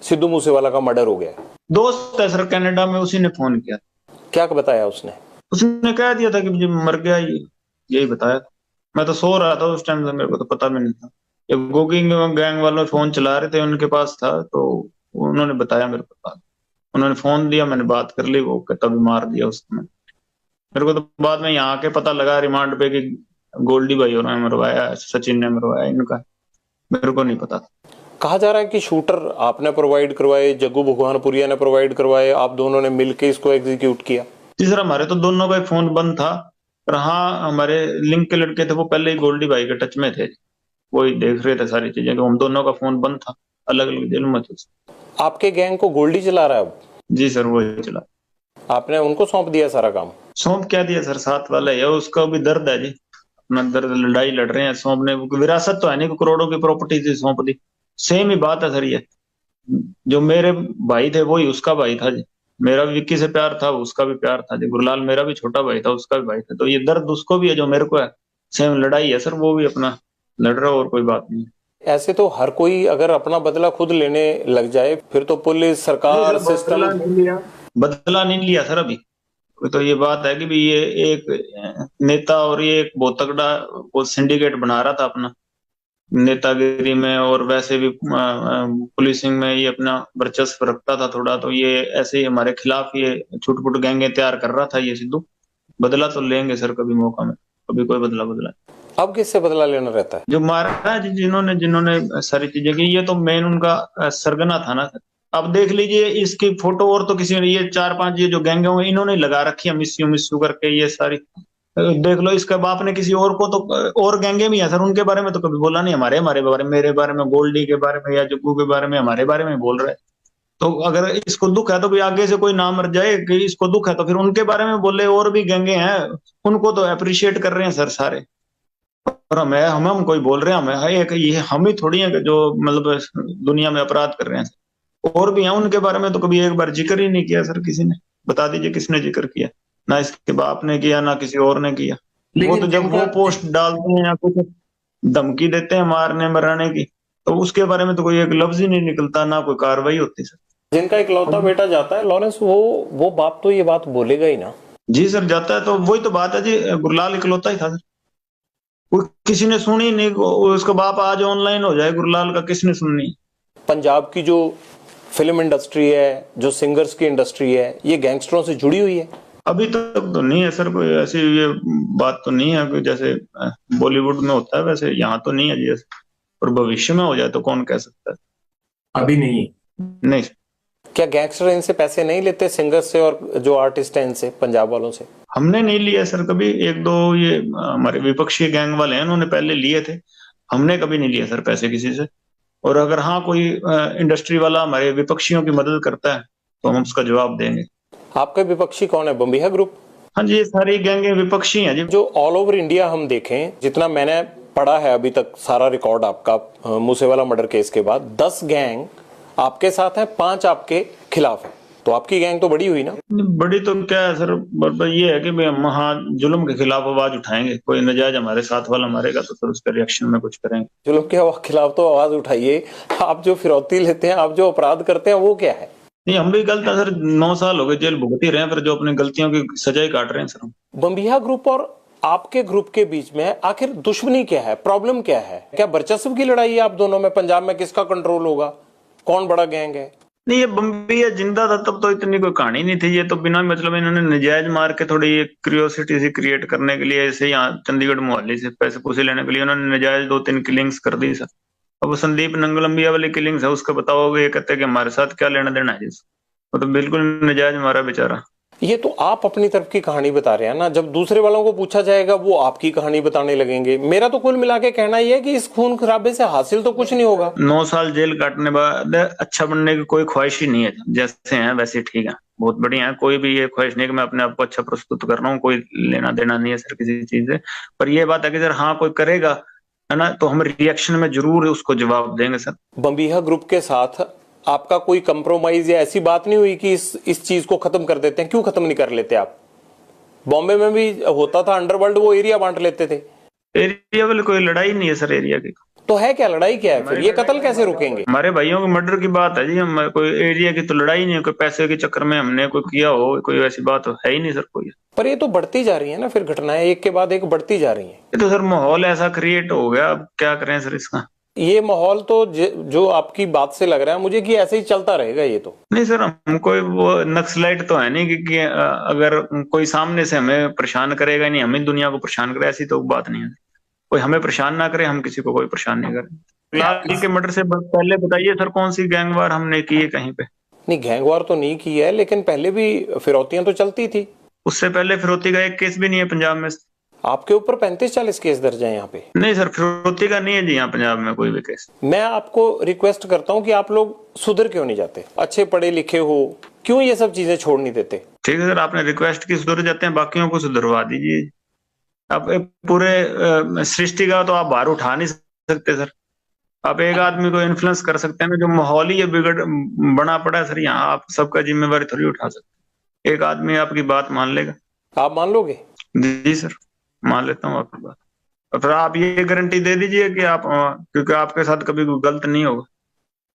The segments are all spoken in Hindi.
सिद्धू मूसेवाला का मर्डर हो गया है? दोस्त है सर कनाडा में, उसी ने फोन किया। क्या बताया उसने? उसने कह दिया था कि मुझे मर गया, यही बताया था। मैं तो सो रहा था उस टाइम से, मेरे को तो पता भी नहीं था। ये गोगिंग गैंग वाले फोन चला रहे थे, उनके पास था, तो उन्होंने बताया मेरे को। उन्होंने फोन दिया, मैंने बात कर ली, वो तभी मार दिया उसने। मेरे को तो बाद में यहाँ आके पता लगा रिमांड पे कि गोल्डी भाई और मरवाया, सचिन ने मरवाया इनका। मेरे को नहीं पता था। कहा जा रहा है कि शूटर आपने प्रोवाइड करवाए, जग्गू भगवानपुरिया ने प्रोवाइड करवाए, आप दोनों ने मिलके इसको एग्जीक्यूट किया। तीसरा हमारे तो दोनों का ही फोन बंद था। पर हाँ, हमारे लिंक के लड़के थे, वो पहले ही गोल्डी भाई के टच में थे। वो ही देख रहे थे सारी चीजें, कि हम दोनों का फोन बंद था, अलग अलग जेल में थे। आपके गैंग को गोल्डी चला रहा है अब? जी सर, वो ही चला। आपने उनको सौंप दिया सारा काम? सौंप क्या दिया सर, साथ वाला है, उसका भी दर्द है जी। अपना दर्द, लड़ाई लड़ रहे हैं। सौंपने विरासत तो है नहीं, करोड़ों की प्रॉपर्टी थी, सौंप दी। सेम ही बात है सर ये। जो मेरे भाई थे वही उसका भाई था जी। मेरा भी विक्की से प्यार था, उसका भी प्यार था जी। गुरलाल मेरा भी छोटा भाई था, उसका भी भाई था। तो ये दर्द उसको भी है जो मेरे को है। सेम लड़ाई है सर, वो भी अपना लड़ रहा है, और कोई बात नहीं। ऐसे तो हर कोई अगर अपना बदला खुद लेने लग जाए फिर तो पुलिस नहीं सरकार सर, सिस्टम। बदला नहीं लिया। बदला नहीं लिया सर अभी। तो ये बात है कि भी ये एक नेता, और ये एक बहुत तगड़ा वो सिंडिकेट बना रहा था अपना, नेतागिरी में और वैसे भी पुलिसिंग में ये अपना वर्चस्व रखता था थोड़ा। तो ये ऐसे ही हमारे खिलाफ ये छुटपुट गैंगे तैयार कर रहा था ये सिद्धू। बदला तो लेंगे सर कभी मौका में, कभी कोई बदला बदला। अब किससे बदला लेना रहता है? जो मारा है जिन्होंने जिन्होंने सारी चीजें की, ये तो मेन उनका सरगना था ना सर। अब देख लीजिए इसकी फोटो, और तो किसी ने, ये चार पांच ये जो गैंगे होंगे इन्होंने लगा रखी है, मिस्यू मिस्यू करके ये सारी। देख लो, इसके बाप ने किसी और को तो, और गैंगे भी है सर, उनके बारे में तो कभी बोला नहीं। हमारे हमारे बारे में, मेरे बारे में, गोल्डी के बारे में या जुग्गू के बारे में, हमारे बारे में बोल रहे हैं। तो अगर इसको दुख है तो भी आगे से कोई ना मर जाए, कि इसको दुख है तो फिर उनके बारे में बोले। और भी गैंगे हैं, उनको तो अप्रिशिएट कर रहे हैं सर सारे। और हमें हम कोई बोल रहे हैं, हमें है एक ये हम ही थोड़ी है कि जो मतलब दुनिया में अपराध कर रहे हैं। और भी हैं, उनके बारे में तो कभी एक बार जिक्र ही नहीं किया सर किसी ने। बता दीजिए किसने जिक्र किया? ना इसके बाप ने किया, ना किसी और ने किया। वो लेकिन तो जब वो पोस्ट डालते हैं या कुछ धमकी देते हैं मारने मराने की, तो उसके बारे में तो कोई एक लफ्ज ही नहीं निकलता, ना कोई कार्रवाई होती सर। जिनका इकलौता बेटा जाता है लॉरेंस, वो बाप तो ये बात बोलेगा ही ना। जी सर, जाता है तो वही तो बात है जी। गुरलाल इकलौता ही था सर, वो किसी ने सुनी नहीं। उसका बाप आज ऑनलाइन हो जाए, गुरलाल का किसने सुननी? पंजाब की जो फिल्म इंडस्ट्री है, जो सिंगर्स की इंडस्ट्री है, ये गैंगस्टरों से जुड़ी हुई है। अभी तक तो नहीं है सर कोई ऐसी ये बात तो नहीं है कि जैसे बॉलीवुड में होता है वैसे यहाँ तो नहीं है जी ऐसे। और भविष्य में हो जाए तो कौन कह सकता है। अभी नहीं। नहीं। क्या गैंगस्टर इनसे पैसे नहीं लेते, सिंगर्स से और जो आर्टिस्ट हैं इनसे, पंजाब वालों से? हमने नहीं लिया सर कभी। एक दो ये हमारे विपक्षी गैंग वाले हैं, उन्होंने पहले लिए थे। हमने कभी नहीं लिया सर पैसे किसी से। और अगर हाँ कोई इंडस्ट्री वाला हमारे विपक्षियों की मदद करता है तो हम उसका जवाब देंगे। आपके विपक्षी कौन है? बम्बिहा ग्रुप? हाँ जी, ये सारी गैंगे विपक्षी हैं जी। जो ऑल ओवर इंडिया हम देखें, जितना मैंने पढ़ा है अभी तक सारा रिकॉर्ड आपका मूसेवाला मर्डर केस के बाद, 10 गैंग आपके साथ हैं, 5 आपके खिलाफ है। तो आपकी गैंग तो बड़ी हुई ना? बड़ी तो क्या है सर, ये है कि भाई हम हाँ जुल्म के खिलाफ आवाज उठाएंगे। कोई नजायज हमारे साथ वाला मारेगा तो सर उसके रिएक्शन में कुछ करेंगे। जुल्म के खिलाफ तो आवाज उठाइए। आप जो फिरौती लेते हैं, आप जो अपराध करते हैं, वो क्या है? नहीं, हम भी गलत है सर। 9 साल हो गए जेल भुगत ही रहे हैं, फिर जो अपनी गलतियों की सजाई काट रहे हैं सर हम। बम्बिहा ग्रुप और आपके ग्रुप के बीच में आखिर दुश्मनी क्या है, प्रॉब्लम क्या है? क्या वर्चस्व की लड़ाई है आप दोनों में? पंजाब में किसका कंट्रोल होगा, कौन बड़ा गैंग है? नहीं, ये बम्बिया जिंदा था तब तो इतनी कोई कहानी नहीं थी। ये तो बिना मतलब इन्होंने नजायज मार के थोड़ी ये क्यूरियोसिटी सी क्रिएट करने के लिए, ऐसे यहाँ चंडीगढ़ मोहाली से पैसे पूसे लेने के लिए उन्होंने नजायज 2-3 किलिंग्स कर दी सर। अब वो संदीप नंगलंबिया वाली किलिंग्स है, उसका बताओगे, ये कहते हैं कि हमारे साथ क्या लेना देना है जिस। वो तो बिल्कुल नजायज मारा बेचारा। ये तो आप अपनी तरफ की कहानी बता रहे हैं ना, जब दूसरे वालों को पूछा जाएगा वो आपकी कहानी बताने लगेंगे। मेरा तो कुल मिला के कहना ही है कि इस खून खराबे से हासिल तो कुछ नहीं होगा। 9 साल जेल काटने बाद अच्छा बनने की कोई ख्वाहिश ही नहीं है। जैसे हैं वैसे ठीक है, बहुत बढ़िया है। कोई भी ये ख्वाहिश नहीं कि मैं अपने आप को अच्छा प्रस्तुत कर रहा हूँ, कोई लेना देना नहीं है सर किसी चीज से। पर ये बात है कि सर हाँ कोई करेगा है ना, तो हम रिएक्शन में जरूर उसको जवाब देंगे सर। बम्बिहा ग्रुप के साथ आपका कोई कंप्रोमाइज या ऐसी बात नहीं हुई कि इस चीज को खत्म कर देते हैं? क्यों खत्म नहीं कर लेते आप? बॉम्बे में भी होता था अंडरवर्ल्ड, वो एरिया बांट लेते थे। एरिया वाली कोई लड़ाई नहीं है सर एरिया की। तो है क्या, लड़ाई क्या है फिर, ये कत्ल कैसे रुकेंगे? हमारे भाइयों के मर्डर की बात है जी, हम कोई एरिया की तो लड़ाई नहीं है, कोई पैसे के चक्कर में हमने कोई किया हो, कोई ऐसी बात तो है ही नहीं सर कोई। पर ये तो बढ़ती जा रही है ना, फिर घटनाएं एक के बाद एक बढ़ती जा रही हैं। ये तो सर माहौल ऐसा क्रिएट हो गया, अब क्या करें सर इसका। ये माहौल तो जो आपकी बात से लग रहा है मुझे कि ऐसे ही चलता रहेगा ये तो। नहीं सर, हम कोई वो नक्सलाइट तो है नहीं कि अगर कोई सामने से हमें परेशान करेगा नहीं, हमें दुनिया को परेशान करे, ऐसी तो बात नहीं है। कोई हमें परेशान ना करे, हम किसी को कोई परेशान नहीं करें। फिलहाल के मर्डर से पहले बताइए सर, कौन सी गैंगवार हमने की है कहीं पे? नहीं, गैंगवार तो नहीं की है, लेकिन पहले भी फिरौतियां तो चलती थी। उससे पहले फिरौती का एक केस भी नहीं है पंजाब में। आपके ऊपर 35-40 केस दर्ज है यहाँ पे। नहीं सर, फिरौती का नहीं है जी यहाँ पंजाब में कोई भी केस। मैं आपको रिक्वेस्ट करता हूँ कि आप लोग सुधर क्यों नहीं जाते, अच्छे पढ़े लिखे हो, क्यों ये सब चीजें छोड़ नहीं देते? ठीक है सर, आपने रिक्वेस्ट की, सुधर जाते हैं, बाकियों को सुधरवा दीजिए। आप पूरे सृष्टि का तो आप भार उठा नहीं सकते सर। आप एक आदमी को इन्फ्लुएंस कर सकते हैं ना, जो माहौल ही ये बिगड़ बना पड़ा है सर यहाँ, आप सबका जिम्मेवारी थोड़ी उठा सकते। एक आदमी आपकी बात मान लेगा? आप मान लोगे? जी सर, मान लेता हूँ आपकी बात। और फिर आप ये गारंटी दे दीजिए कि आप क्योंकि आपके साथ कभी कोई गलत नहीं होगा।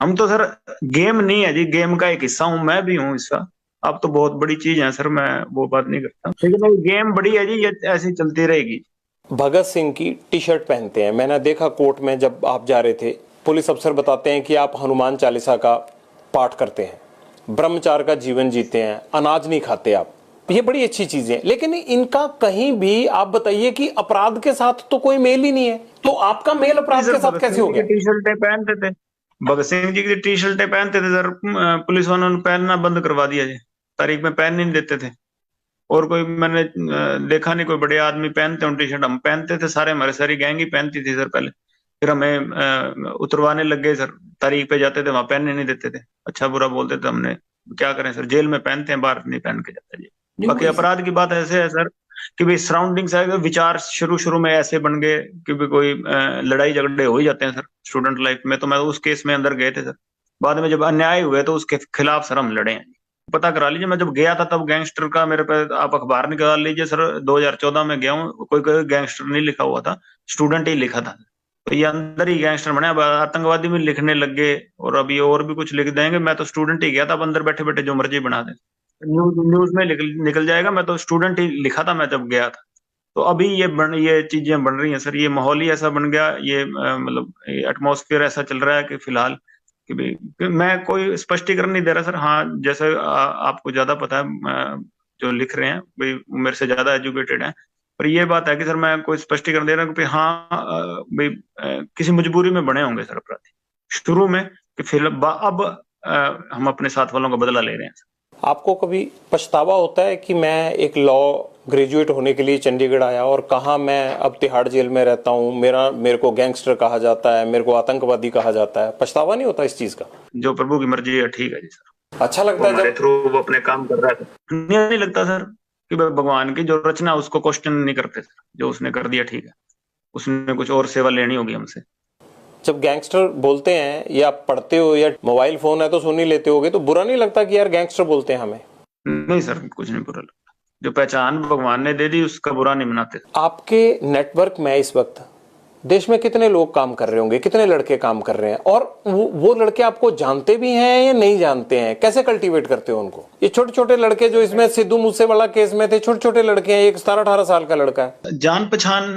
हम तो सर, गेम नहीं है जी, गेम का एक हिस्सा हूँ, मैं भी हूँ हिस्सा। अब तो बहुत बड़ी चीज है सर, मैं वो बात नहीं करता, लेकिन गेम बड़ी है जी, ये ऐसी चलती रहेगी। भगत सिंह की टी शर्ट पहनते हैं, मैंने देखा कोर्ट में जब आप जा रहे थे, पुलिस अफसर बताते हैं कि आप हनुमान चालीसा का पाठ करते हैं, ब्रह्मचार का जीवन जीते हैं, अनाज नहीं खाते आप, ये बड़ी अच्छी चीजें हैं। लेकिन इनका कहीं भी आप बताइए कि अपराध के साथ तो कोई मेल ही नहीं है, तो आपका मेल अपराध के साथ कैसे हो गया? टी शर्टें पहनते थे, भगत सिंह जी की टी शर्टें पहनते थे सर, पुलिस वालों ने पहनना बंद करवा दिया जी, तारीख में पहन नहीं देते थे। और कोई मैंने देखा नहीं कोई बड़े आदमी पहनते हो टी शर्ट, हम पहनते थे सारे, हमारे सारी गैंग ही पहनती थी सर पहले। फिर हमें उतरवाने लग गए सर, तारीख पे जाते थे वहां पहनने नहीं देते थे, अच्छा बुरा बोलते थे। हमने क्या करें सर, जेल में पहनते हैं, बाहर नहीं पहन के जाते जी। बाकी अपराध की बात ऐसे है सर कि भाई सराउंडिंग से विचार शुरू शुरू में ऐसे बन गए कि भी कोई लड़ाई झगड़े हो ही जाते हैं सर स्टूडेंट लाइफ में। तो मैं उस केस में अंदर गए थे सर, बाद में जब अन्याय हुए तो उसके खिलाफ सर हम लड़े हैं। पता करा लीजिए, मैं जब गया था तब गैंगस्टर का मेरे पे आप अखबार निकाल लीजिए सर, 2014 में गया हूँ, कोई कोई गैंगस्टर नहीं लिखा हुआ था, स्टूडेंट ही लिखा था। तो ये अंदर ही गैंगस्टर बने, अब आतंकवादी भी लिखने लग गए और अभी और भी कुछ लिख देंगे। मैं तो स्टूडेंट ही गया था, अब अंदर बैठे बैठे जो मर्जी बना दे, न्यूज में निकल जाएगा। मैं तो स्टूडेंट ही लिखा था मैं जब गया था। तो अभी ये चीजें बन रही हैं सर, ये माहौल ही ऐसा बन गया, ये मतलब एटमॉस्फेयर ऐसा चल रहा है कि फिलहाल कि भाई कि मैं कोई स्पष्टीकरण नहीं दे रहा सर। हाँ, जैसे आपको ज्यादा पता है, जो लिख रहे हैं भाई वो मेरे से ज्यादा एजुकेटेड हैं, पर ये बात है कि सर मैं कोई स्पष्टीकरण दे रहा हूँ कि हाँ भाई किसी मजबूरी में बने होंगे सर अपराधी शुरू में, कि फिर अब हम अपने साथ वालों का बदला ले रहे हैं। आपको कभी पछतावा होता है कि मैं एक लॉ ग्रेजुएट होने के लिए चंडीगढ़ आया और कहा मैं अब तिहाड़ जेल में रहता हूँ, मेरे को गैंगस्टर कहा जाता है, मेरे को आतंकवादी कहा जाता है, पछतावा नहीं होता इस चीज का? जो प्रभु की मर्जी है, ठीक है जी सर। अच्छा लगता है जब थ्रू वो अपने काम कर रहा है, नहीं लगता सर कि भगवान की जो रचना उसको क्वेश्चन नहीं करते सर, जो उसने कर दिया ठीक है, उसने कुछ और सेवा लेनी होगी हमसे। जब गैंगस्टर बोलते हैं या पढ़ते हो या मोबाइल फोन है तो सुन ही लेते होगे, तो बुरा नहीं लगता कि यार गैंगस्टर बोलते हैं हमें? नहीं सर, कुछ नहीं बुरा लगता, जो पहचान भगवान ने दे दी उसका बुरा नहीं मनाते। आपके नेटवर्क में इस वक्त देश में कितने लोग काम कर रहे होंगे, कितने लड़के काम कर रहे हैं, और वो लड़के आपको जानते भी हैं या नहीं जानते हैं? कैसे कल्टीवेट करते हो उनको? ये छोटे छोटे लड़के जो इसमें सिद्धू मूसेवाला केस में थे, छोटे छोटे लड़के हैं, एक 17-18 साल का लड़का है। जान पहचान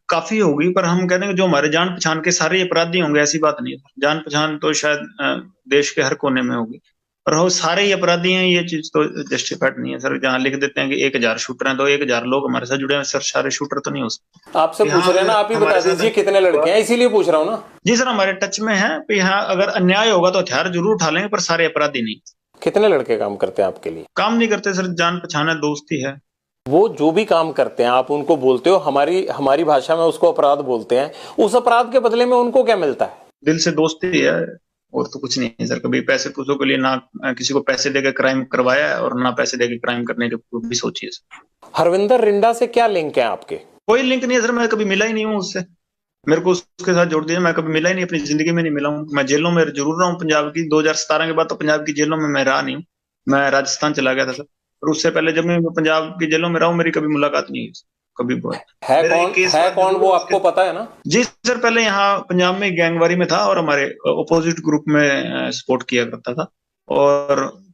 काफी होगी, पर हम कहते हैं जो हमारे जान पहचान के सारे अपराधी होंगे ऐसी बात नहीं है। जान पहचान तो शायद देश के हर कोने में होगी, पर वो सारे ही अपराधी हैं, ये चीज तो जस्टिफाइड नहीं है सर। जहाँ लिख देते हैं कि 1000 शूटर हैं तो 1000 लोग हमारे साथ जुड़े हैं सर, सारे शूटर तो नहीं हो सकते। आपसे पूछ रहे हैं ना, आप ही बता दीजिए कितने लड़के हैं, इसीलिए पूछ रहा हूँ ना। जी सर, हमारे टच में है, यहाँ अगर अन्याय होगा तो हथियार जरूर उठा लेंगे, पर सारे अपराधी नहीं। कितने लड़के काम करते हैं आपके लिए? काम नहीं करते सर, जान पहचान है, दोस्ती है। वो जो भी काम करते हैं आप उनको बोलते हो, हमारी भाषा में उसको अपराध बोलते हैं, उस अपराध के बदले में उनको क्या मिलता है? दिल से दोस्ती है और तो कुछ नहीं है सर। कभी पैसे पूछो के लिए ना किसी को पैसे देकर क्राइम करवाया है और ना पैसे देकर क्राइम करने की भी सोची है सर। हरविंदर रिंडा से क्या लिंक है आपके? कोई लिंक नहीं है सर, मैं कभी मिला ही नहीं हूँ उससे। मेरे को उसके साथ जोड़ दिया, मैं कभी मिला ही नहीं, अपनी जिंदगी में नहीं मिला हूँ। मैं जेलों में जरूर रहा हूँ पंजाब की, 2017 के बाद तो पंजाब की जेलों में मैं रहा नहीं हूँ, मैं राजस्थान चला गया था सर। और उससे पहले जब मैं पंजाब की जेलों में रहा हूँ मेरी कभी मुलाकात नहीं हुई। कभी बहुत। है मेरा कौन, एक केस है हुआ कौन वो जरूर आपको पता है ना? जी सर, पहले यहाँ पंजाब में गैंगवारी में था और हमारे अपोजिट ग्रुप में सपोर्ट किया करता था। और